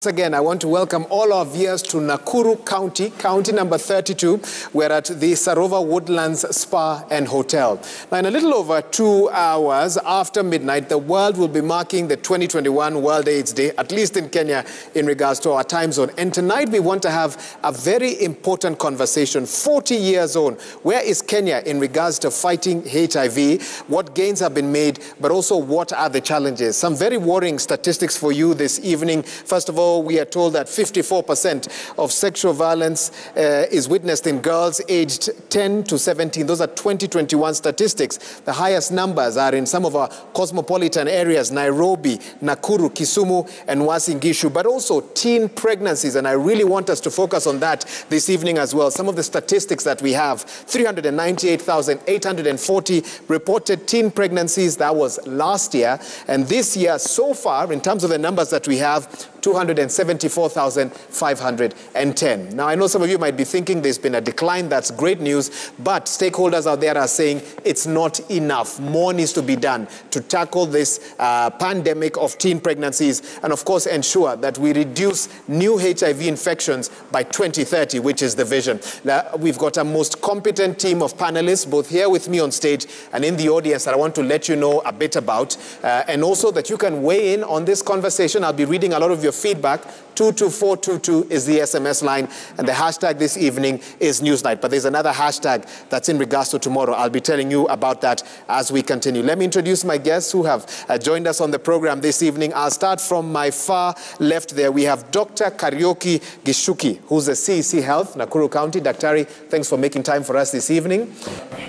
Once again, I want to welcome all our viewers to Nakuru County, county number 32. We're at the Sarova Woodlands Spa and Hotel. Now, in a little over 2 hours after midnight, the world will be marking the 2021 World AIDS Day, at least in Kenya, in regards to our time zone. And tonight, we want to have a very important conversation, 40 years on. Where is Kenya in regards to fighting HIV? What gains have been made, but also what are the challenges? Some very worrying statistics for you this evening. First of all, we are told that 54% of sexual violence is witnessed in girls aged 10 to 17. Those are 2021 statistics. The highest numbers are in some of our cosmopolitan areas, Nairobi, Nakuru, Kisumu, and Uasin Gishu, but also teen pregnancies. And I really want us to focus on that this evening as well. Some of the statistics that we have, 398,840 reported teen pregnancies. That was last year. And this year, so far, in terms of the numbers that we have, 274,510. Now, I know some of you might be thinking there's been a decline. That's great news. But stakeholders out there are saying it's not enough. More needs to be done to tackle this pandemic of teen pregnancies and, of course, ensure that we reduce new HIV infections by 2030, which is the vision. Now, we've got a most competent team of panelists, both here with me on stage and in the audience, that I want to let you know a bit about. And also that you can weigh in on this conversation. I'll be reading a lot of your feedback. 22422 is the SMS line, and the hashtag this evening is NEWSNIGHT. But there's another hashtag that's in regards to tomorrow. I'll be telling you about that as we continue. Let me introduce my guests who have joined us on the program this evening. I'll start from my far left there. We have Dr. Kariuki Gishuki, who's the CEC Health, Nakuru County. Daktari, thanks for making time for us this evening.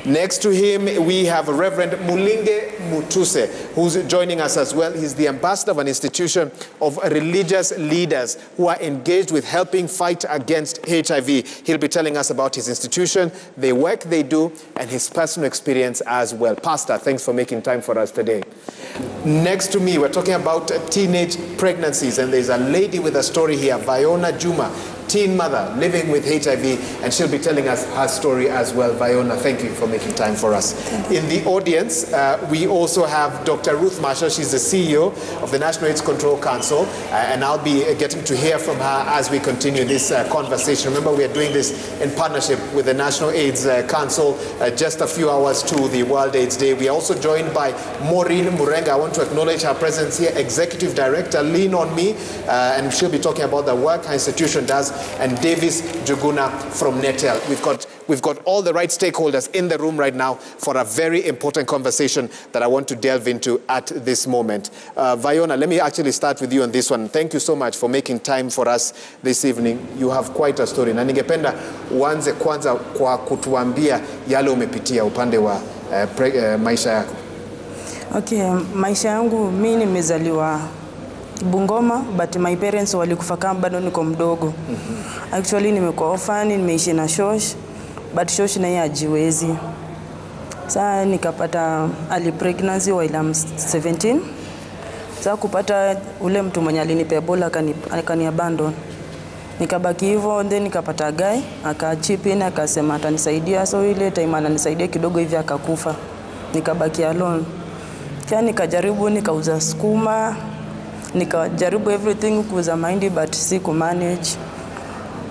Next to him, we have Reverend Mulinge Mutuse, who's joining us as well. He's the ambassador of an institution of religious leaders who are engaged with helping fight against HIV. He'll be telling us about his institution, the work they do, and his personal experience as well. Pastor, thanks for making time for us today. Next to me, we're talking about teenage pregnancies, and there's a lady with a story here, Viona Juma, teen mother living with HIV, and she'll be telling us her story as well. Viona, thank you for making time for us. In the audience, we also have Dr. Ruth Marshall. She's the CEO of the National AIDS Control Council, and I'll be getting to hear from her as we continue this conversation. Remember, we are doing this in partnership with the National AIDS Council, just a few hours to the World AIDS Day. We are also joined by Maureen Morenga. I want to acknowledge her presence here, Executive Director, Lean On Me, and she'll be talking about the work her institution does, and Davis Jaquana from Netel. We've got all the right stakeholders in the room right now for a very important conversation that I want to delve into at this moment. Viona, let me actually start with you on this one. Thank you so much for making time for us this evening. You have quite a story. Na ningependa uanze kwanza kwa kutuambia yale umepitia upande wa maisha yako. Okay, maisha yangu mimi nimezaliwa Bungoma, but my parents walikufa kama bado niko mdogo. Actually nimekuwa orphan, nimeishi na shosh, but shosh na yeye hajiwezi. Sasa nikapata early pregnancy while I'm 17. Sasa kupata ule mtu mwenye alinipea Ebola akani abandon. Nikabaki hivyo, then nikapata guy akachip in akasema atanisaidia, so ile time ananisaidia kidogo hivi akakufa. Nikabaki alone. Kisha nikajaribu nikauza sukuma, nikajaribu everything kuuza mahindi, but si ku manage.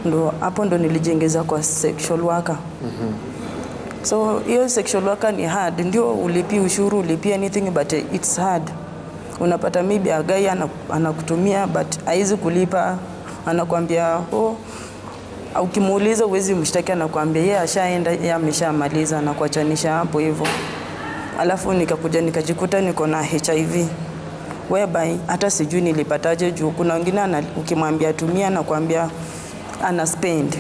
Ndo hapo ndo nilijengeza kwa sexual worker. So hiyo sexual worker ni hard. Ndio ulipi ushuru, ulipi anything, but it's hard. Unapata maybe a guy anakutumia but haizi kulipa, anakuambia ukimuuliza uwezi mshtaki, anakuambia yeye ashaenda, yeye ameshamaliza na kuachanisha hapo hivyo. Alafu nikakuja nikajikuta niko na HIV. Whereby hata sijui nilipataje juu kuna wengine ukimwambia tumia na kuambia ana spend.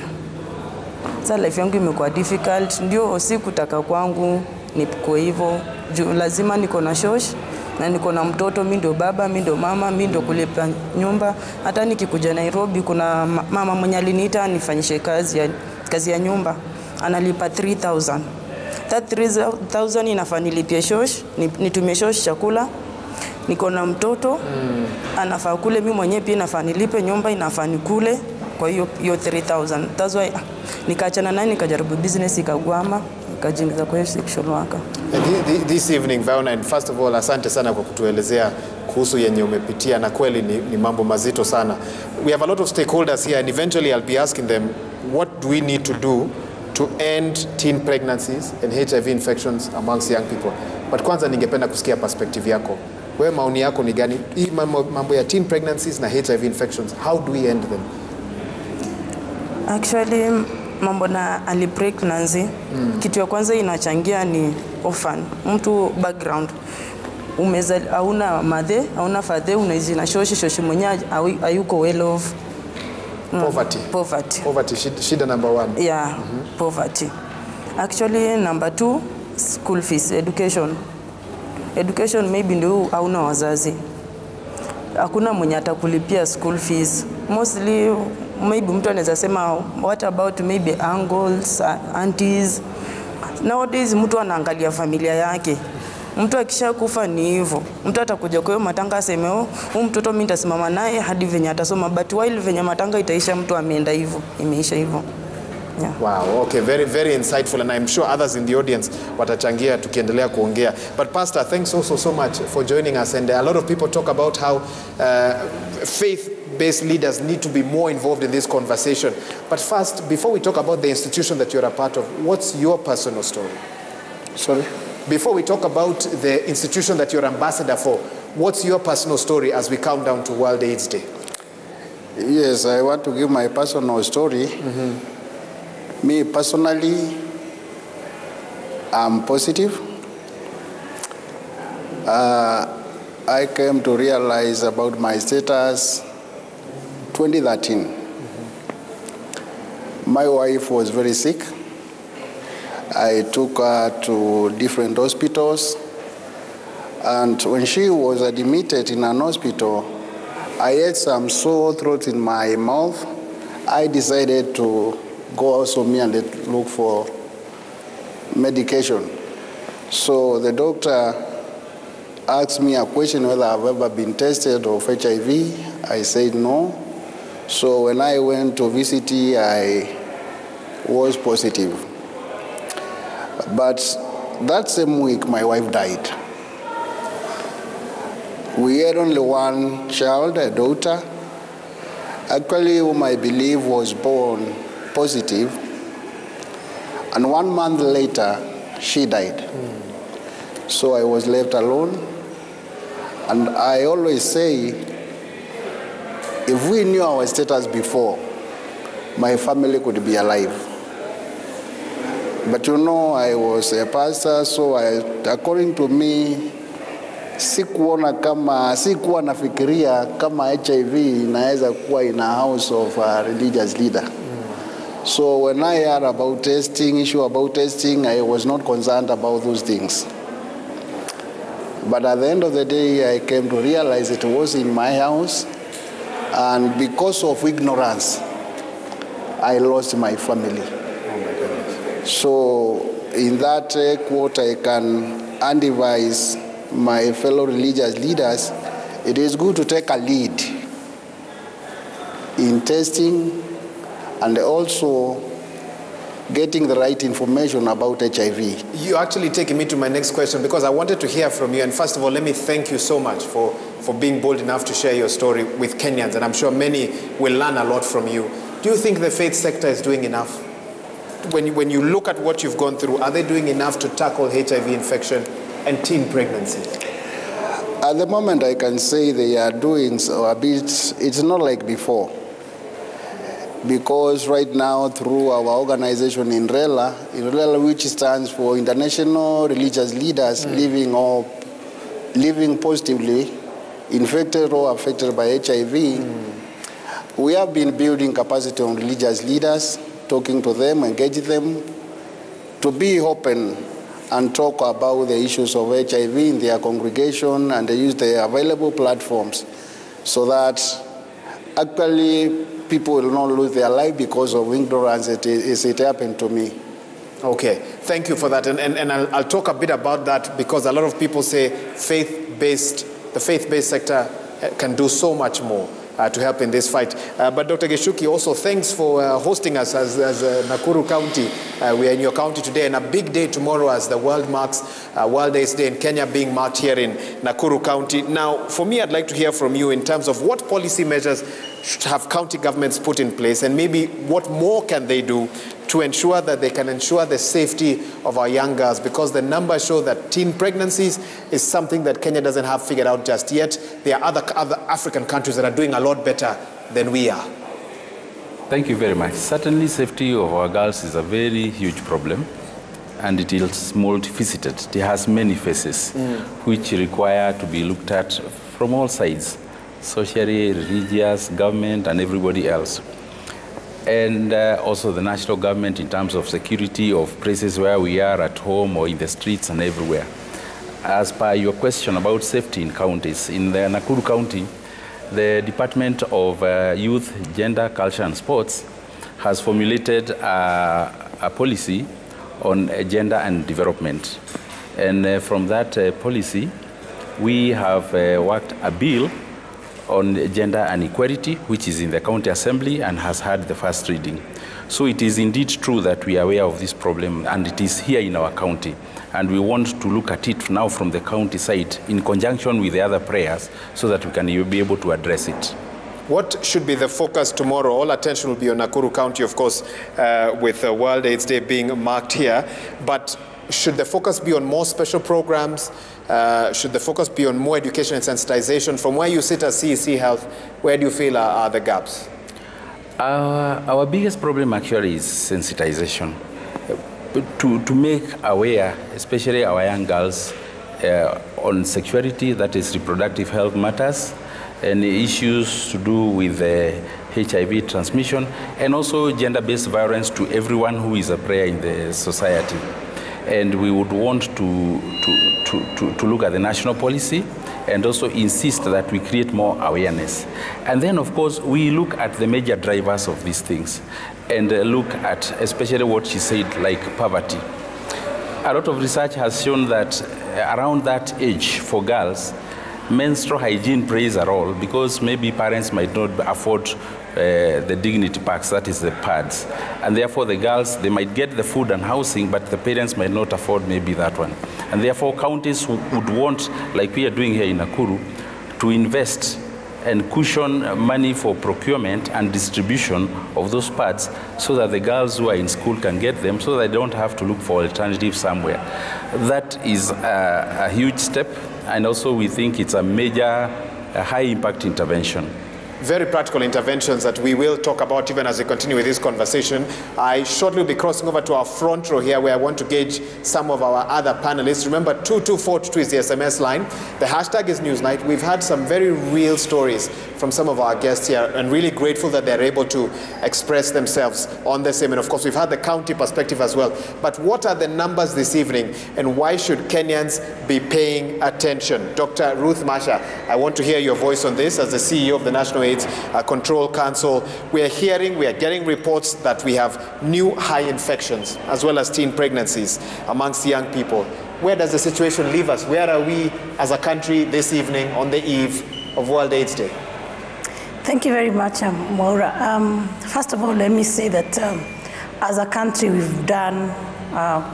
Sasa life yangu imekuwa difficult, ndio sikutaka kwangu niko hivyo juu lazima niko na shosh na niko na mtoto, mimi ndio baba, mimi ndio mama, mimi ndio kulipa nyumba. Hata nikikuja Nairobi kuna mama mwenye aliniita nifanyishe kazi ya nyumba, analipa 3,000. That 3,000 inafaa nilipie shosh, nitumie shosh chakula. Niko na mtoto, anafaa kule, mimi mwenyewe pia nafaa nilipe nyumba, inafaa nikule, kwa hiyo 3,000. That's why nikaachana naye, nikajaribu business ikagwama, nikajiingiza kwa sexual worker. This evening, Viona, and first of all, asante sana kwa kutuelezea kuhusu yenye umepitia, na kweli ni mambo mazito sana. We have a lot of stakeholders here, and eventually I'll be asking them, what do we need to do to end teen pregnancies and HIV infections amongst young people? But kwanza ningependa kusikia perspective yako. Wewe maoni yako ni gani? Hii mambo ya teen pregnancies na HIV infections, how do we end them? Actually, mambo na early pregnancy, kitu ya kwanza inachangia ni orphan. Mtu background. Hauna mother, hauna father, unaishi na shoshi mwenyewe hayuko well off. Poverty, shida number one. Yeah, poverty. Actually, number 2, school fees, education. Education maybe ndio hauna wazazi. Hakuna mwenye atakulipia school fees. Mostly, maybe mtu anaweza sema, what about maybe uncles, aunties. Nowadays, mtu anaangalia familia yake. Mtu akisha kufa ni hivyo. Mtu atakuja kwa matanga aseme, huyu mtoto mimi nitasimama naye hadi venye atasoma, but while venye matanga itaisha mtu ameenda hivyo, imeisha hivyo. Yeah. Wow, okay, very, very insightful, and I'm sure others in the audience watachangia tukiendelea kuongea. But Pastor, thanks so much for joining us, and a lot of people talk about how faith-based leaders need to be more involved in this conversation. But first, before we talk about the institution that you're a part of, what's your personal story? Sorry? Before we talk about the institution that you're ambassador for, what's your personal story as we count down to World AIDS Day? Yes, I want to give my personal story. Me personally, I'm positive. I came to realize about my status 2013. My wife was very sick. I took her to different hospitals, and when she was admitted in an hospital, I had some sore throat in my mouth. I decided to go also me and look for medication. So the doctor asked me a question whether I've ever been tested of HIV. I said no. So when I went to VCT, I was positive. But that same week, my wife died. We had only one child, a daughter, actually whom I believe was born positive. And 1 month later, she died. So I was left alone. And I always say, if we knew our status before, my family could be alive. But you know, I was a pastor, so according to me, sikuwa nafikiria kama HIV inaweza kuwa in a house of a religious leader. So when I heard about issue about testing, I was not concerned about those things. But at the end of the day, I came to realize it was in my house, and because of ignorance, I lost my family. So in that quote, I can advise my fellow religious leaders, it is good to take a lead in testing and also getting the right information about HIV. You're actually taking me to my next question, because I wanted to hear from you. And first of all, let me thank you so much for being bold enough to share your story with Kenyans. And I'm sure many will learn a lot from you. Do you think the faith sector is doing enough? When you look at what you've gone through, are they doing enough to tackle HIV infection and teen pregnancy? At the moment, I can say they are doing a bit. It's not like before. Because right now, through our organization INRELA, which stands for International Religious Leaders Living Positively, Infected or Affected by HIV, we have been building capacity on religious leaders, talking to them, engage them, to be open and talk about the issues of HIV in their congregation, and they use the available platforms so that actually people will not lose their life because of ignorance. It happened to me. Okay, thank you for that. And I'll talk a bit about that, because a lot of people say the faith-based sector can do so much more. to help in this fight. But Dr. Geshuki, also thanks for hosting us as Nakuru County. We are in your county today, and a big day tomorrow as the world marks World AIDS Day in Kenya being marked here in Nakuru County. Now, for me, I'd like to hear from you in terms of what policy measures should have county governments put in place, and maybe what more can they do to ensure that they can ensure the safety of our young girls, because the numbers show that teen pregnancies is something that Kenya doesn't have figured out just yet. There are other African countries that are doing a lot better than we are. Thank you very much. Certainly, safety of our girls is a very huge problem, and it is multifaceted. It has many faces, which require to be looked at from all sides, socially, religious, government, and everybody else. And also the national government in terms of security of places where we are at home or in the streets and everywhere. As per your question about safety in counties, in the Nakuru County, the Department of Youth, Gender, Culture and Sports has formulated a policy on gender and development. And from that policy, we have worked a bill on gender and equality, which is in the county assembly and has had the first reading. So it is indeed true that we are aware of this problem, and it is here in our county. And we want to look at it now from the county side in conjunction with the other prayers so that we can be able to address it. What should be the focus tomorrow? All attention will be on Nakuru County, of course, with World AIDS Day being marked here. But should the focus be on more special programs? Should the focus be on more education and sensitization? From where you sit as CEC Health, where do you feel are the gaps? Our biggest problem actually is sensitization. To make aware, especially our young girls, on sexuality, that is reproductive health matters, and issues to do with HIV transmission, and also gender-based violence to everyone who is a player in the society. And we would want to look at the national policy and also insist that we create more awareness. And then, of course, we look at the major drivers of these things and look at especially what she said, like poverty. A lot of research has shown that around that age for girls, menstrual hygiene plays a role because maybe parents might not afford the dignity packs, that is the pads. And therefore the girls, they might get the food and housing, but the parents might not afford maybe that one. And therefore counties would want, like we are doing here in Nakuru, to invest and cushion money for procurement and distribution of those pads so that the girls who are in school can get them so they don't have to look for alternatives somewhere. That is a huge step, and also we think it's a major, high-impact intervention. Very practical interventions that we will talk about even as we continue with this conversation. I shortly will be crossing over to our front row here where I want to gauge some of our other panelists. Remember, 22422 is the SMS line. The hashtag is NEWSNIGHT. We've had some very real stories from some of our guests here, and really grateful that they're able to express themselves on the same. And of course, we've had the county perspective as well. But what are the numbers this evening, and why should Kenyans be paying attention? Dr. Ruth Masha, I want to hear your voice on this as the CEO of the National AIDS Control Council. We are getting reports that we have new high infections as well as teen pregnancies amongst young people. Where does the situation leave us? Where are we as a country this evening on the eve of World AIDS Day? Thank you very much, Maura. First of all, let me say that as a country, we've done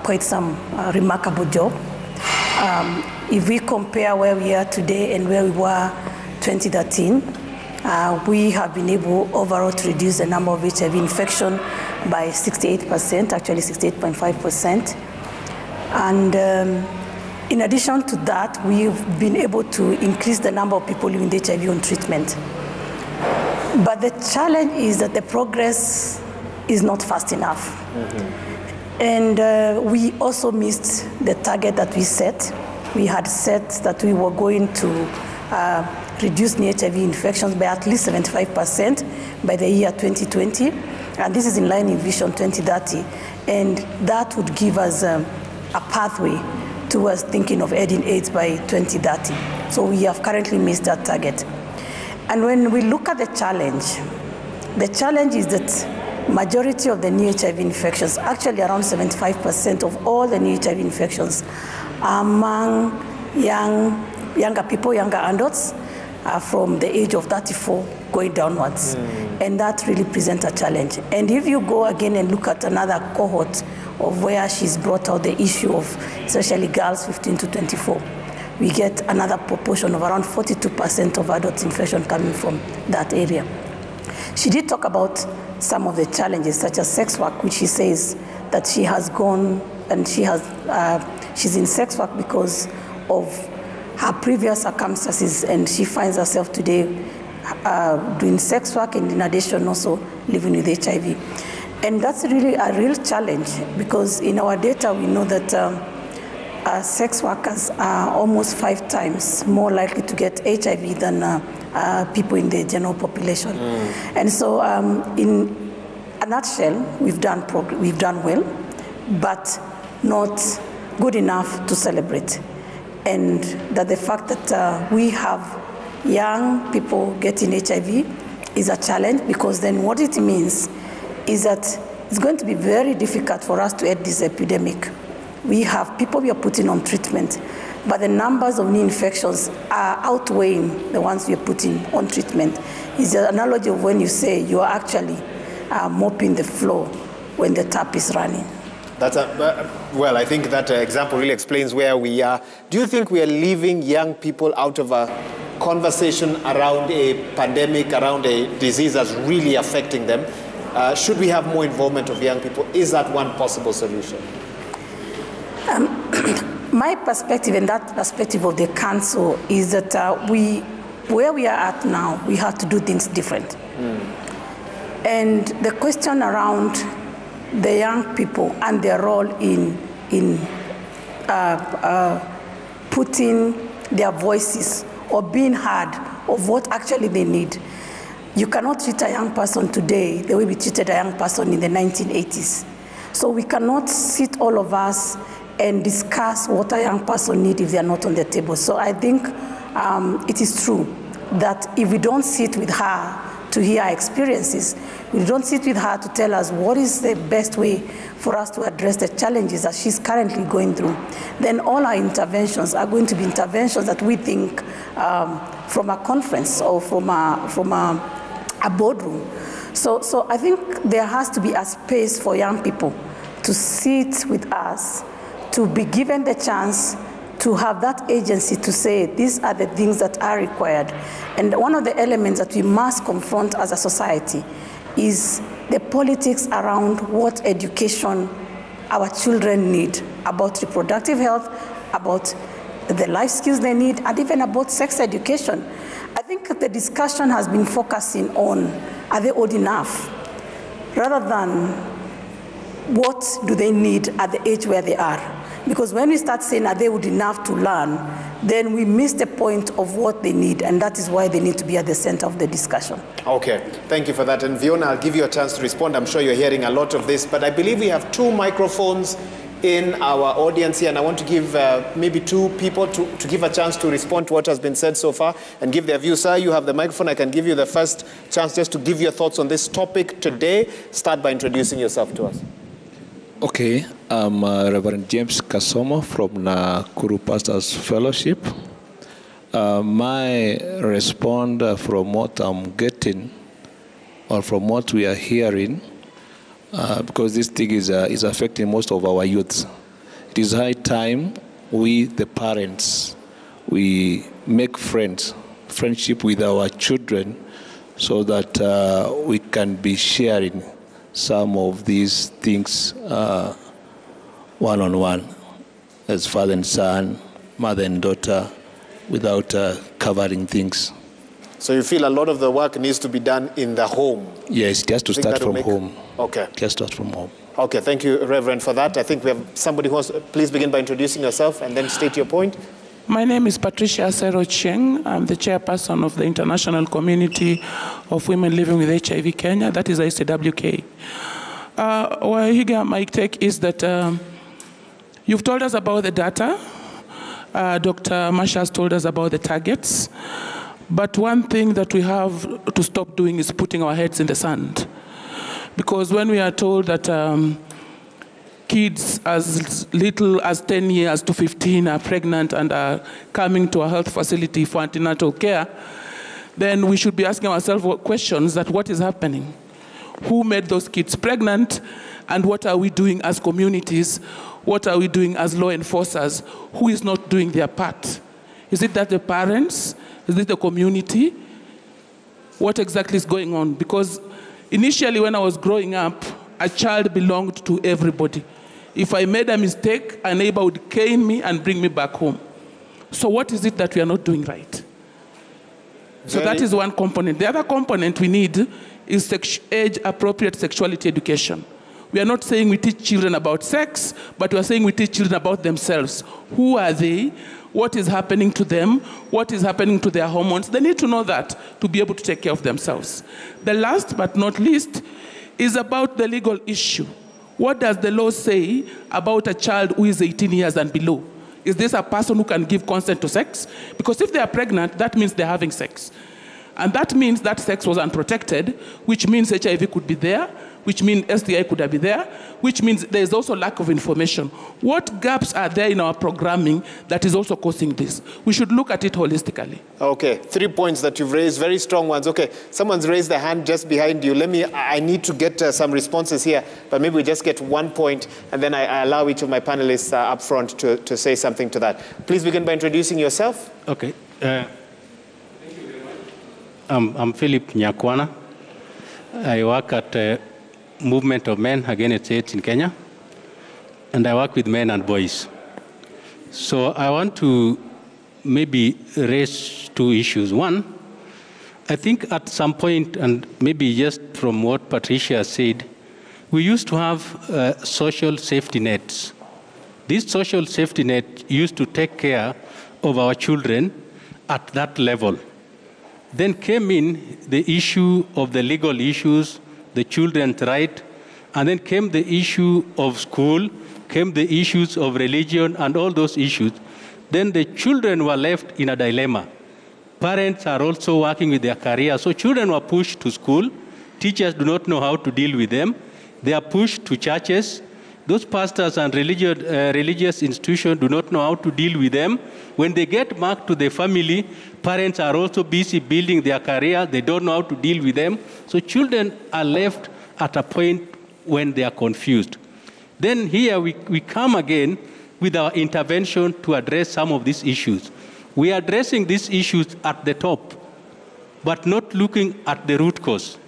quite some remarkable job. If we compare where we are today and where we were 2013, we have been able overall to reduce the number of HIV infection by 68%, actually 68.5%. And in addition to that, we've been able to increase the number of people living with HIV on treatment. But the challenge is that the progress is not fast enough. And we also missed the target that we set. We had set that we were going to reduce HIV infections by at least 75% by the year 2020. And this is in line with Vision 2030. And that would give us a pathway towards thinking of ending AIDS by 2030. So we have currently missed that target. And when we look at the challenge is that majority of the new HIV infections, actually around 75% of all the new HIV infections, are among younger people, younger adults, from the age of 34 going downwards. And that really presents a challenge. And if you go again and look at another cohort of where she's brought out the issue of especially girls 15 to 24, we get another proportion of around 42% of adult infection coming from that area. She did talk about some of the challenges, such as sex work, which she says that she has gone and she's in sex work because of her previous circumstances, and she finds herself today doing sex work and in addition also living with HIV. And that's really a real challenge, because in our data we know that sex workers are almost 5 times more likely to get HIV than people in the general population. And so in a nutshell, we've done well, but not good enough to celebrate. And that the fact that we have young people getting HIV is a challenge, because then what it means is that it's going to be very difficult for us to end this epidemic. We have people we are putting on treatment, but the numbers of new infections are outweighing the ones we are putting on treatment. It's the analogy of when you say you are actually mopping the floor when the tap is running. That's well, I think that example really explains where we are. Do you think we are leaving young people out of a conversation around a pandemic, around a disease that's really affecting them? Should we have more involvement of young people? Is that one possible solution? My perspective and that perspective of the council is that where we are at now, we have to do things different. And the question around the young people and their role in putting their voices or being heard of what actually they need. You cannot treat a young person today the way we treated a young person in the 1980s. So we cannot sit all of us and discuss what a young person needs if they are not on the table. So I think it is true that if we don't sit with her to hear her experiences, we don't sit with her to tell us what is the best way for us to address the challenges that she's currently going through, then all our interventions are going to be interventions that we think from a conference or from a boardroom. So I think there has to be a space for young people to sit with us, to be given the chance to have that agency to say, these are the things that are required. And one of the elements that we must confront as a society is the politics around what education our children need about reproductive health, about the life skills they need, and even about sex education. I think the discussion has been focusing on, are they old enough, rather than what do they need at the age where they are. Because when we start saying, are they old enough to learn, then we miss the point of what they need, and that is why they need to be at the center of the discussion. Okay, thank you for that. And Fiona, I'll give you a chance to respond. I'm sure you're hearing a lot of this, but I believe we have 2 microphones in our audience here, and I want to give maybe 2 people to give a chance to respond to what has been said so far and give their view. Sir, you have the microphone. I can give you the first chance just to give your thoughts on this topic today. Start by introducing yourself to us. Okay, I'm Rev James Kasoma from Nakuru Pastors Fellowship. My response from what I'm getting, or from what we are hearing, because this thing is affecting most of our youth. It is high time we, the parents, we make friendship with our children, so that we can be sharing some of these things one-on-one, as father and son, mother and daughter, without covering things. So you feel a lot of the work needs to be done in the home? Yes, it has to start from home. Okay. It has to start from home. Okay, thank you, Reverend, for that. I think we have somebody who wants to please begin by introducing yourself and then state your point. My name is Patricia Achieng. I'm the chairperson of the International Community of Women Living with HIV Kenya, that is ICWK. My take is that you've told us about the data. Dr. Masha has told us about the targets. But one thing that we have to stop doing is putting our heads in the sand. Because when we are told that kids as little as 10 years to 15 are pregnant and are coming to a health facility for antenatal care, then we should be asking ourselves questions that what is happening? Who made those kids pregnant? And what are we doing as communities? What are we doing as law enforcers? Who is not doing their part? Is it that the parents? Is it the community? What exactly is going on? Because initially when I was growing up, a child belonged to everybody. If I made a mistake, a neighbor would cane me and bring me back home. So what is it that we are not doing right? So that is one component. The other component we need is age-appropriate sexuality education. We are not saying we teach children about sex, but we are saying we teach children about themselves. Who are they? What is happening to them? What is happening to their hormones? They need to know that to be able to take care of themselves. The last but not least is about the legal issue. What does the law say about a child who is 18 years and below? Is this a person who can give consent to sex? Because if they are pregnant, that means they're having sex. And that means that sex was unprotected, which means HIV could be there, which means STI could be there, which means there is also lack of information. What gaps are there in our programming that is also causing this? We should look at it holistically. Okay, 3 points that you've raised, very strong ones. Okay, someone's raised their hand just behind you. I need to get some responses here, but maybe we just get 1 point, and then I allow each of my panelists up front to say something to that. Please begin by introducing yourself. Okay. I'm Philip Jaquana. I work at Movement of Men Against AIDS in Kenya, and I work with men and boys. So I want to maybe raise 2 issues. One, I think at some point, and maybe just from what Patricia said, we used to have social safety nets. This social safety net used to take care of our children at that level. Then came in the issue of the legal issues, the children's right, and then came the issue of school, came the issues of religion and all those issues. Then the children were left in a dilemma. Parents are also working with their career, so children were pushed to school. Teachers do not know how to deal with them. They are pushed to churches. Those pastors and religious institutions do not know how to deal with them. When they get back to the family, parents are also busy building their career. They don't know how to deal with them. So children are left at a point when they are confused. Then here we come again with our intervention to address some of these issues. We are addressing these issues at the top, but not looking at the root cause.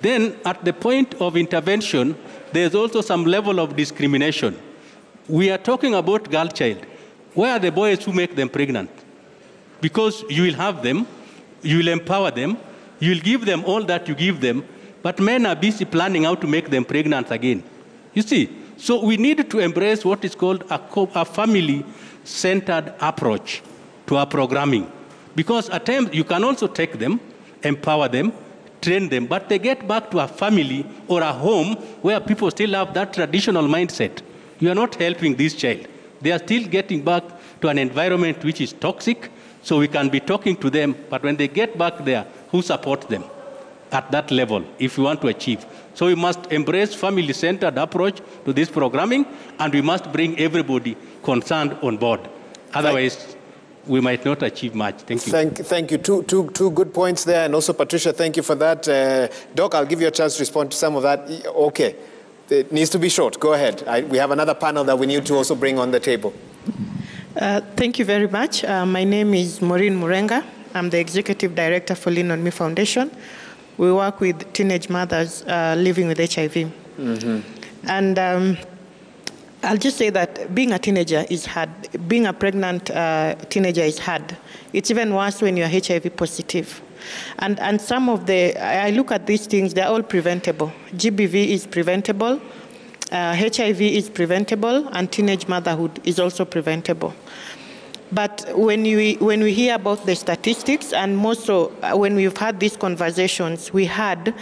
Then at the point of intervention, there's also some level of discrimination. We are talking about girl child. Where are the boys who make them pregnant? Because you will have them, you will empower them, you will give them all that you give them, but men are busy planning how to make them pregnant again. You see? So we need to embrace what is called a family-centered approach to our programming. Because at times you can also take them, empower them, train them, but they get back to a family or a home where people still have that traditional mindset. You are not helping this child. They are still getting back to an environment which is toxic, so we can be talking to them, but when they get back there, who supports them at that level if we want to achieve? So we must embrace family-centered approach to this programming, and we must bring everybody concerned on board. Otherwise, we might not achieve much. Thank you. Thank you. Two good points there. And also, Patricia, thank you for that. Doc, I'll give you a chance to respond to some of that. Okay. It needs to be short. Go ahead. We have another panel that we need to also bring on the table. Thank you very much. My name is Maureen Morenga. I'm the Executive Director for Lean On Me Foundation. We work with teenage mothers living with HIV. Mm-hmm. And I'll just say that being a teenager is hard. Being a pregnant teenager is hard. It's even worse when you're HIV positive. And some of I look at these things, they're all preventable. GBV is preventable, HIV is preventable, and teenage motherhood is also preventable. But when we hear about the statistics, and more so when we've had these conversations, we heard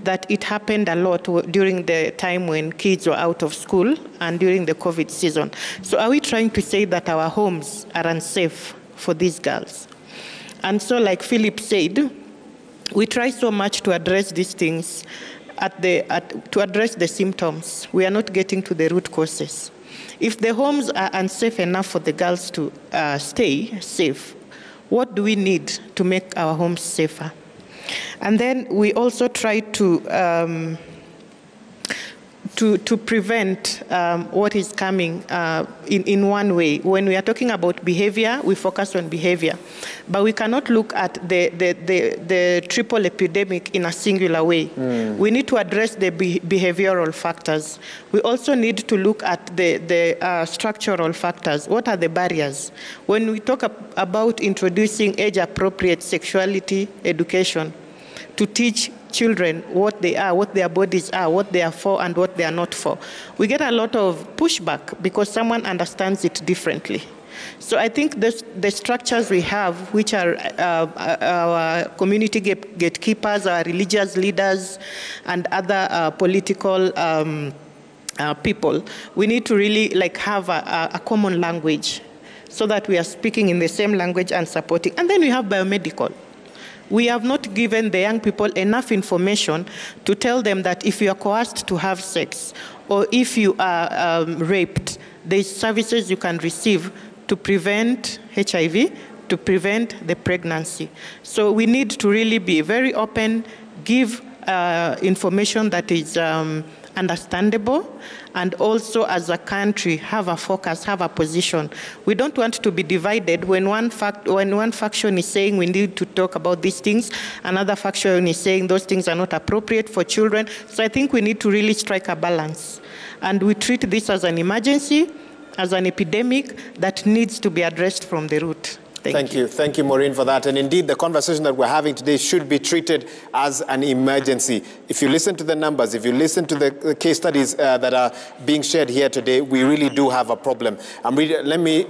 that it happened a lot during the time when kids were out of school and during the COVID season. So are we trying to say that our homes are unsafe for these girls? And so like Philip said, we try so much to address these things, to address the symptoms. We are not getting to the root causes. If the homes are unsafe enough for the girls to stay safe, What do we need to make our homes safer? And then we also try to prevent what is coming in one way. When we are talking about behavior, we focus on behavior. But we cannot look at the triple epidemic in a singular way. We need to address the behavioral factors. We also need to look at the structural factors. What are the barriers? When we talk about introducing age-appropriate sexuality education, to teach children what they are, what their bodies are, what they are for, and what they are not for, we get a lot of pushback because someone understands it differently. So I think the structures we have, which are our community gatekeepers, our religious leaders, and other political people, we need to really have a common language so that we are speaking in the same language and supporting. And then we have biomedical. We have not given the young people enough information to tell them that if you are coerced to have sex or if you are raped, there is services you can receive to prevent HIV, to prevent the pregnancy. So we need to really be very open, give information that is understandable, and also as a country have a focus, have a position. We don't want to be divided. When one faction is saying we need to talk about these things, another faction is saying those things are not appropriate for children. So I think we need to really strike a balance. And we treat this as an emergency, as an epidemic that needs to be addressed from the root. Thank you. Thank you, Maureen, for that. And indeed, the conversation that we're having today should be treated as an emergency. If you listen to the numbers, if you listen to the case studies that are being shared here today, we really do have a problem. Let me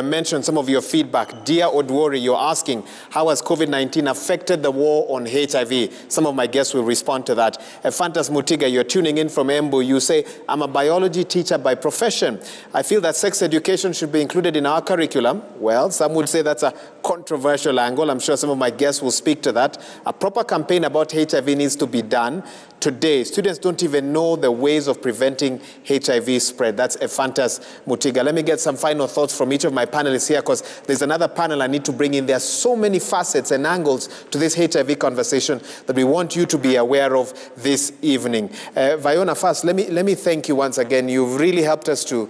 mention some of your feedback. Dear Odwori, you're asking, how has COVID-19 affected the war on HIV? Some of my guests will respond to that. Fantas Mutiga, you're tuning in from Embu. You say, I'm a biology teacher by profession. I feel that sex education should be included in our curriculum. Well, some would say that's a controversial angle. I'm sure some of my guests will speak to that. A proper campaign about HIV needs to be done. Today, students don't even know the ways of preventing HIV spread. That's Fantas Mutiga. Let me get some final thoughts from each of my panelists here, because there's another panel I need to bring in. There are so many facets and angles to this HIV conversation that we want you to be aware of this evening. Vaiona, first, let me thank you once again. You've really helped us to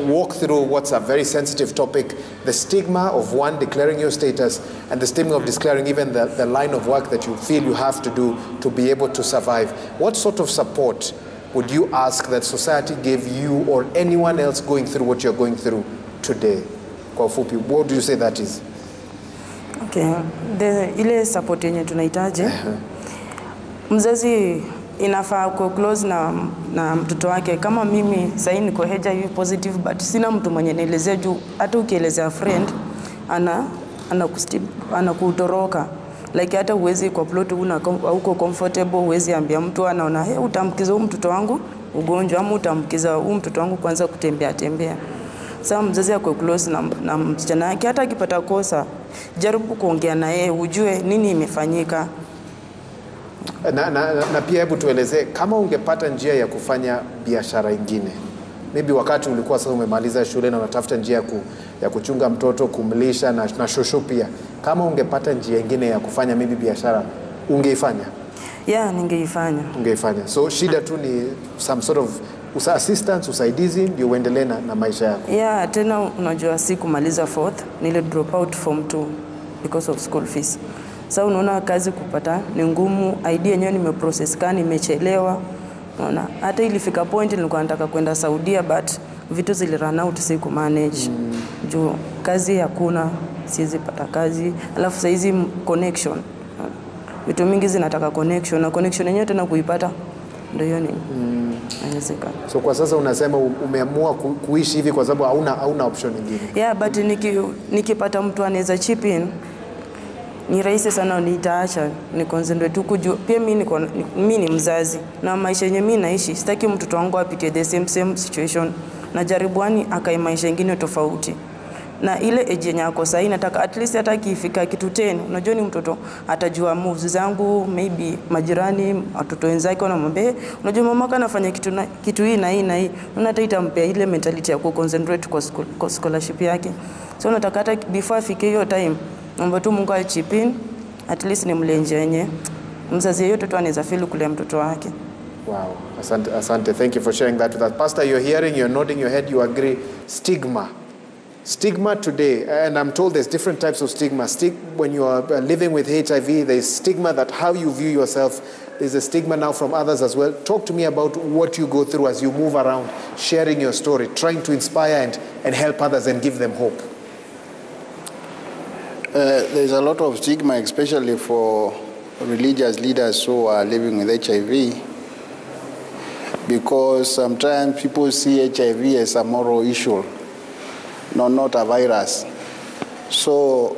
walk through what's a very sensitive topic, the stigma of one declaring your status and the stigma of declaring even the line of work that you feel you have to do to be able to survive. What sort of support would you ask that society gave you or anyone else going through what you're going through today? What do you say that is? Okay, ile support yenye tunahitaji. Mzazi inafaa ku close na mtoto wake. Kama mimi sasa niko HIV positive but sina mtu mwenye nielezea juu hata ukielezea friend anakutoroka. Like hata uwezi kwa plot uko comfortable, uwezi ambia mtu anaona utamkiza huyu mtoto wangu ugonjwa ama utamkiza huyu mtoto wangu kwanza kutembea. Sasa mzazi ako close na msichana yake, hata akipata kosa jaribu kuongea na yeye ujue nini imefanyika. Na pia hebu tuelezee kama ungepata njia ya kufanya biashara nyingine. Maybe wakati ulikuwa sasa umemaliza shule na unatafuta njia ya kuchunga mtoto, kumlisha na shosho pia. Kama ungepata njia nyingine ya kufanya maybe biashara, ungeifanya? Yeah, ningeifanya. Ungeifanya. So shida tu ni some sort of assistance, usaidizi ndio uendelee na maisha yako. Yeah, tena unajua sikumaliza fourth, nile drop out form 2 because of school fees. Sasa unaona kazi kupata ni ngumu, idea yenyewe nimeprocess kani nimechelewa. Unaona hata ilifika point nilikuwa nataka kwenda Saudia but vitu zilirun out siku manage. Juu kazi hakuna, siwezi pata kazi. Alafu sasa hizi connection. Vitu mingi zinataka connection na connection yenyewe tena kuipata ndio hiyo ni inawezekana. So kwa sasa unasema umeamua kuishi hivi kwa sababu hauna option nyingine. Yeah, but nikipata mtu anaweza chip in ni rahisi sana nitaacha ni concentrate tu kujua. Pia mimi ni mzazi na maisha yenyewe mimi naishi, sitaki mtoto wangu apite the same situation. Na jaribu akae maisha mengine tofauti. na ile age yenye ako sahi nataka at least hata kifika kitu 10, unajua ni mtoto atajua moves zangu, maybe majirani watoto wenzake wanamwambia unajua mama kana anafanya kitu hii na hii na hii, unataka itampea ile mentality ya ku concentrate kwa scholarship yake. So nataka hata before afike hiyo time naomba tu Mungu achipin at least ni mlenje yenye mzazi yeyote tu anaweza feel kulea mtoto wake. Wow, asante. Thank you for sharing that with us. Pastor, you're hearing, you're nodding your head, you agree. Stigma today, and I'm told there's different types of stigma. When you are living with HIV, there's stigma that how you view yourself. There's a stigma now from others as well. Talk to me about what you go through as you move around, sharing your story, trying to inspire and help others and give them hope. There's a lot of stigma, especially for religious leaders who are living with HIV, because sometimes people see HIV as a moral issue, not a virus. So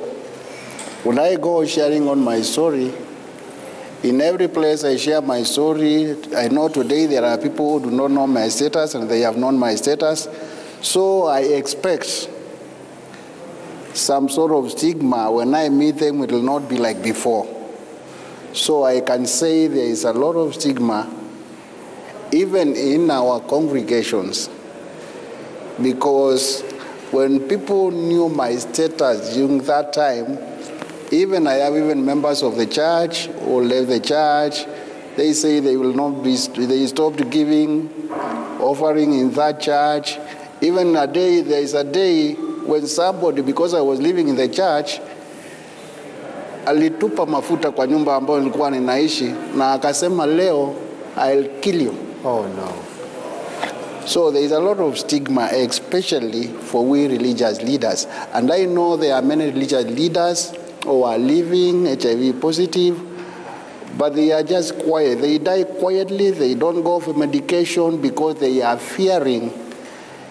when I go sharing on my story, in every place I share my story, I know today there are people who do not know my status and they have known my status. So I expect some sort of stigma. When I meet them, it will not be like before. So I can say there is a lot of stigma even in our congregations, because when people knew my status during that time, I have members of the church who left the church, they say they will not be, they stopped giving, offering in that church. Even there is a day when somebody, because I was living in the church, alitupa mafuta kwa nyumba ambayo nilikuwa ninaishi na akasema leo I'll kill you. Oh no. So there is a lot of stigma, especially for we religious leaders. And I know there are many religious leaders who are living HIV positive, but they are just quiet. They die quietly, they don't go for medication because they are fearing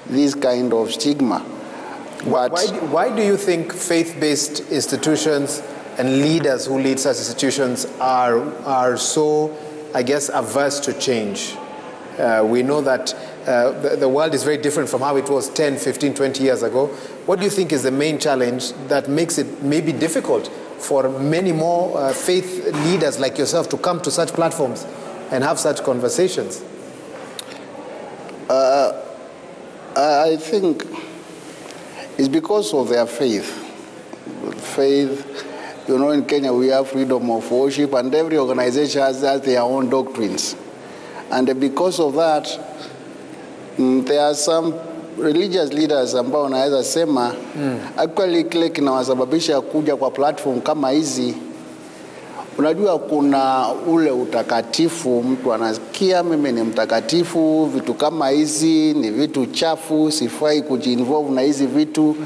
this kind of stigma. But why do you think faith-based institutions and leaders who lead such institutions are so, I guess, averse to change? We know that the world is very different from how it was 10, 15, 20 years ago. What do you think is the main challenge that makes it maybe difficult for many more faith leaders like yourself to come to such platforms and have such conversations? I think it's because of their faith. You know, in Kenya we have freedom of worship and every organization has their own doctrines. And because of that, there are some religious leaders ambao naweza sema actually kile kinawasababisha kuja kwa platform kama hizi. Unajua kuna ule utakatifu, mtu anasikia mimi ni mtakatifu, vitu kama hizi ni vitu chafu, sifai kujiinvolve na hizi vitu.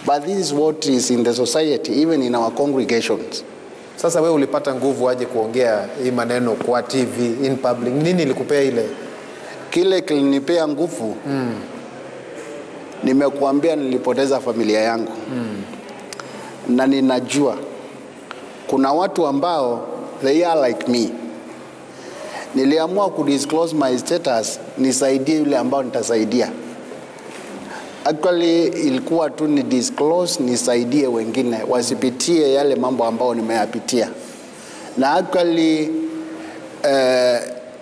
But this is what is in the society, even in our congregations. Sasa wewe ulipata nguvu aje kuongea hii maneno kwa TV in public? Nini ilikupea ile? Kile kilinipea nguvu. Nimekuambia nilipoteza familia yangu. Na ninajua kuna watu ambao they are like me. Niliamua kudisclose my status nisaidie yule ambao nitasaidia. Actually ilikuwa tu ni disclose nisaidie wengine wasipitie yale mambo ambao nimeyapitia. Na actually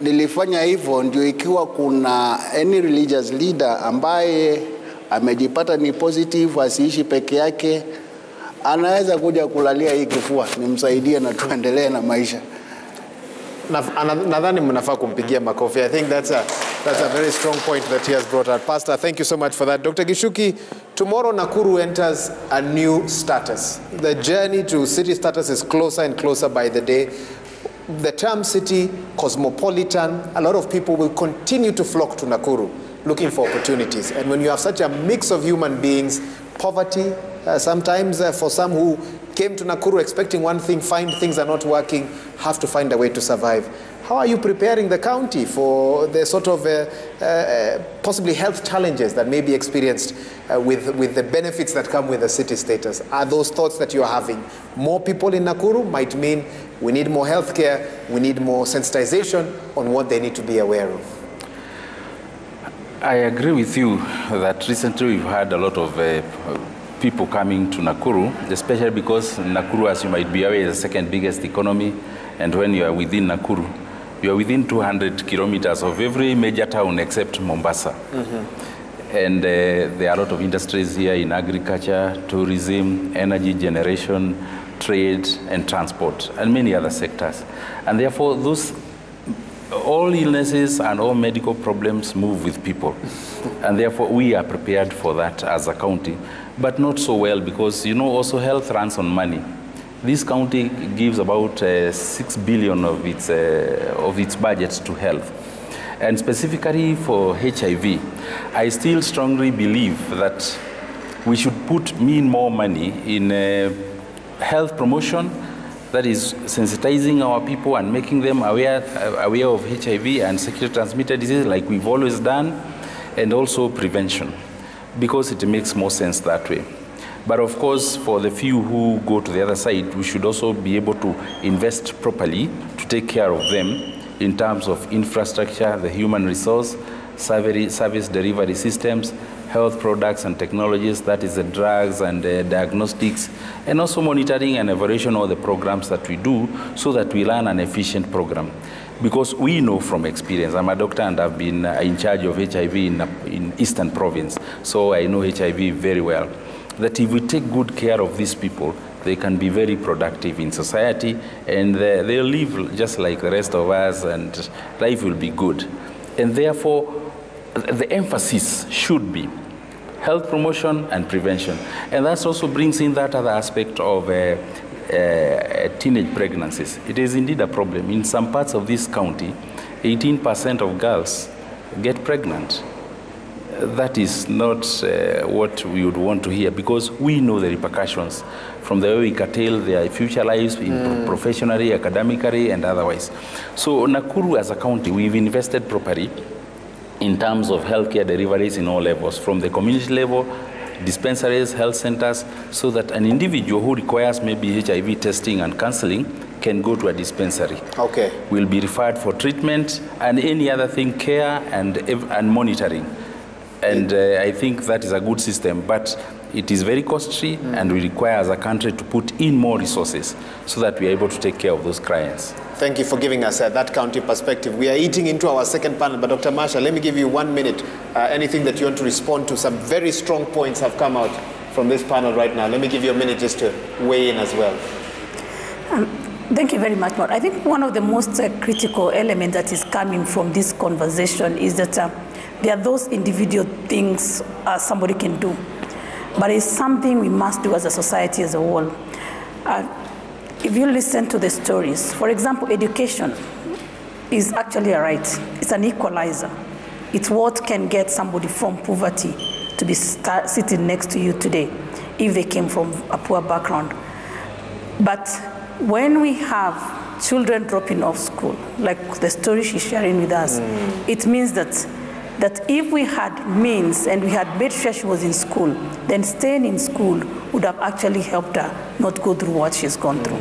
nilifanya hivyo ndio ikiwa kuna any religious leader ambaye amejipata ni positive, asiishi peke yake, anaweza kuja kulalia hii kifua nimsaidie na tuendelee na maisha. Nadhani mnafaa kumpigia makofi. I think that's a very strong point that he has brought out. Pastor, thank you so much for that. Dr. Gishuki, tomorrow Nakuru enters a new status. The journey to city status is closer and closer by the day. The term city, cosmopolitan, a lot of people will continue to flock to Nakuru looking for opportunities. And when you have such a mix of human beings, poverty, sometimes for some who came to Nakuru expecting one thing, find things are not working, have to find a way to survive. How are you preparing the county for the sort of possibly health challenges that may be experienced with the benefits that come with the city status? Are those thoughts that you're having? More people in Nakuru might mean we need more healthcare, we need more sensitization on what they need to be aware of. I agree with you that recently we've had a lot of people coming to Nakuru, especially because Nakuru, as you might be aware, is the second biggest economy. And when you are within Nakuru, you are within 200 kilometers of every major town except Mombasa. And there are a lot of industries here in agriculture, tourism, energy generation, trade, and transport, and many other sectors. And therefore, all illnesses and all medical problems move with people. And therefore, we are prepared for that as a county, but not so well because, also health runs on money. This county gives about 6 billion of its budget to health. And specifically for HIV, I still strongly believe that we should put more money in health promotion, that is sensitizing our people and making them aware of HIV and sexually transmitted diseases like we've always done, and also prevention, because it makes more sense that way. But of course, for the few who go to the other side, we should also be able to invest properly to take care of them in terms of infrastructure, the human resource, service delivery systems, health products and technologies, that is the drugs and the diagnostics, and also monitoring and evaluation of the programs that we do so that we run an efficient program. Because we know from experience, I'm a doctor and I've been in charge of HIV in Eastern Province, so I know HIV very well, that if we take good care of these people, they can be very productive in society and they'll live just like the rest of us and life will be good. And therefore, the emphasis should be health promotion and prevention. And that also brings in that other aspect of teenage pregnancies. It is indeed a problem. In some parts of this county, 18% of girls get pregnant. That is not what we would want to hear, because we know the repercussions from the way we curtail their future lives professionally, academically, and otherwise. So Nakuru as a county, we've invested properly in terms of healthcare deliveries in all levels, from the community level, dispensaries, health centers, so that an individual who requires maybe HIV testing and counseling can go to a dispensary. Okay. Will be referred for treatment and any other thing, care and monitoring. And I think that is a good system, but it is very costly and we require as a country to put in more resources so that we are able to take care of those clients. Thank you for giving us that county perspective. We are eating into our second panel, but Dr. Marsha, let me give you 1 minute. Anything that you want to respond to? Some very strong points have come out from this panel right now. Let me give you a minute just to weigh in as well. Thank you very much, Maureen. I think one of the most critical elements that is coming from this conversation is that there are those individual things somebody can do, but it's something we must do as a society as a whole. If you listen to the stories, for example, education is actually a right. It's an equalizer. It's what can get somebody from poverty to be sitting next to you today if they came from a poor background. But when we have children dropping off school, like the story she's sharing with us, it means that if we had means and we had made sure she was in school, then staying in school would have actually helped her not go through what she's gone through.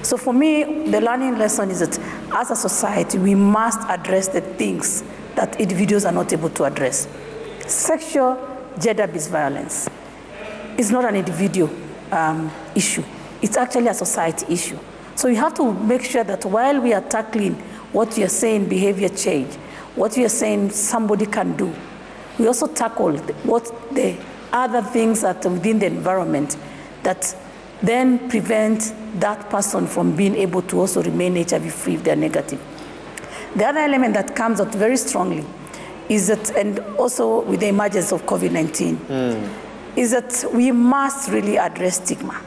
So for me, the learning lesson is that as a society, we must address the things that individuals are not able to address. Sexual, gender-based violence is not an individual issue. It's actually a society issue. So you have to make sure that while we are tackling what you're saying, behavior change, what you're saying somebody can do, we also tackle what the other things that are within the environment that then prevent that person from being able to also remain HIV-free if they're negative. The other element that comes out very strongly is that, and also with the emergence of COVID-19, is that we must really address stigma.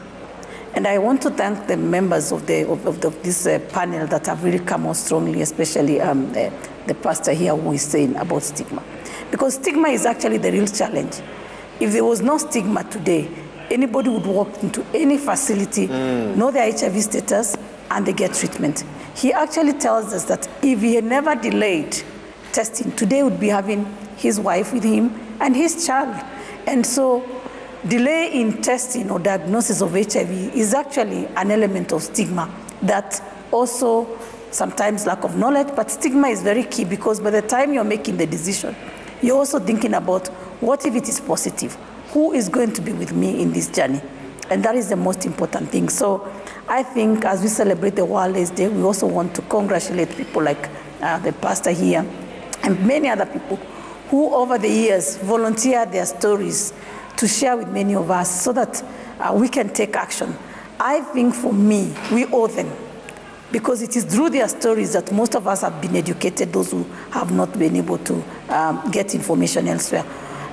And I want to thank the members of this panel that have really come out strongly, especially the pastor here who is saying about stigma. Because stigma is actually the real challenge. If there was no stigma today, anybody would walk into any facility, know their HIV status, and they get treatment. He actually tells us that if he had never delayed testing, today would be having his wife with him and his child. And so delay in testing or diagnosis of HIV is actually an element of stigma that also sometimes lack of knowledge, but stigma is very key because by the time you're making the decision, you're also thinking about what if it is positive? who is going to be with me in this journey? And that is the most important thing. So I think as we celebrate the World AIDS Day, we also want to congratulate people like the pastor here and many other people who over the years volunteered their stories to share with many of us so that we can take action. I think for me, we owe them, because it is through their stories that most of us have been educated, those who have not been able to get information elsewhere.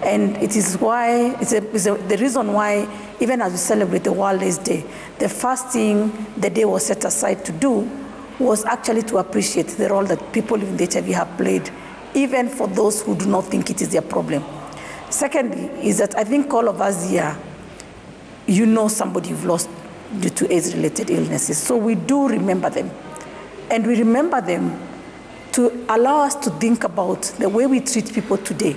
And it is why, the reason why, even as we celebrate the World AIDS Day, the first thing the day was set aside to do was actually to appreciate the role that people living with HIV have played, even for those who do not think it is their problem. Secondly, is that I think all of us here, you know somebody you've lost due to AIDS-related illnesses. So we do remember them. And we remember them to allow us to think about the way we treat people today.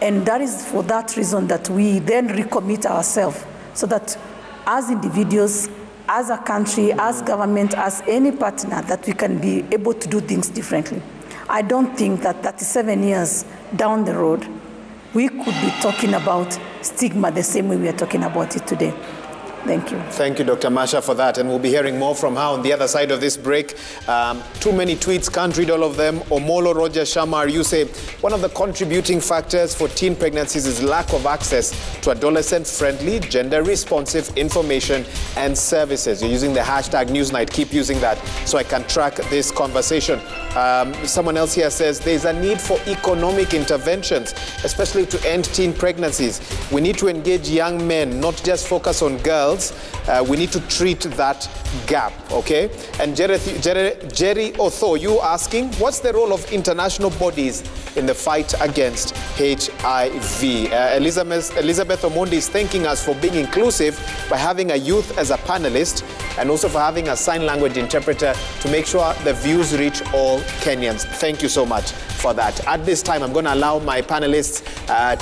And that is for that reason that we then recommit ourselves, so that as individuals, as a country, as government, as any partner, that we can be able to do things differently. I don't think that 37 years down the road, we could be talking about stigma the same way we are talking about it today. Thank you. Thank you, Dr. Masha, for that. And we'll be hearing more from her on the other side of this break. Too many tweets, can't read all of them. Omolo Roger Shamar, you say, one of the contributing factors for teen pregnancies is lack of access to adolescent-friendly, gender-responsive information and services. You're using the hashtag NEWSNIGHT. Keep using that so I can track this conversation. Someone else here says there's a need for economic interventions, especially to end teen pregnancies. We need to engage young men, not just focus on girls. We need to treat that gap, okay? And Jerry Otho, you asking, what's the role of international bodies in the fight against HIV? Elizabeth Omondi is thanking us for being inclusive by having a youth as a panelist, and also for having a sign language interpreter to make sure the views reach all Kenyans. Thank you so much for that. At this time, I'm going to allow my panelists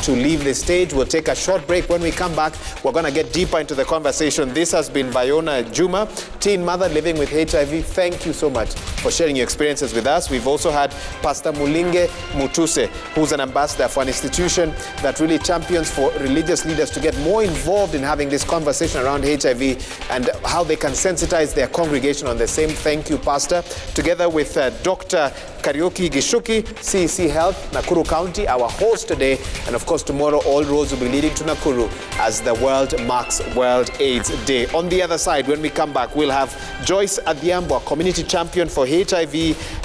to leave the stage. We'll take a short break. When we come back, we're going to get deeper into the conversation. This has been Vayona Juma, teen mother living with HIV. Thank you so much for sharing your experiences with us. We've also had Pastor Mulinge Mutuse, who's an ambassador for an institution that really champions for religious leaders to get more involved in having this conversation around HIV and how they can sensitize their congregation on the same. Thank you, Pastor. Together with Dr. Kariuki Gishuki, CEC Health, Nakuru County, our host today. And of course, tomorrow, all roads will be leading to Nakuru as the world marks World AIDS Day. On the other side, when we come back, we'll have Joyce Adhiambo, a community champion for HIV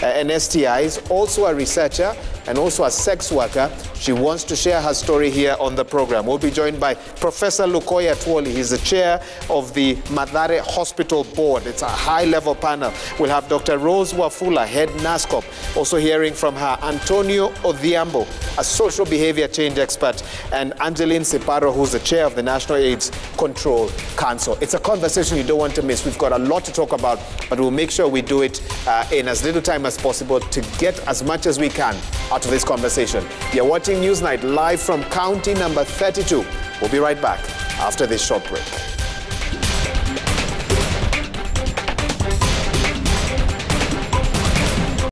and STIs, also a researcher and also a sex worker. She wants to share her story here on the program. We'll be joined by Professor Lukoya Twoli. He's the chair of the Mathare Hospital Board. It's a high-level panel. We'll have Dr. Rose Wafula, head NASCOP. Also hearing from her, Antonio Odhiambo, a social behavior change expert, and Angeline Separo, who's the chair of the National AIDS Control Council. It's a conversation you don't want to miss. We've got a lot to talk about, but we'll make sure we do it in as little time as possible to get as much as we can out of this conversation. You're watching NEWSNIGHT live from county number 32. We'll be right back after this short break.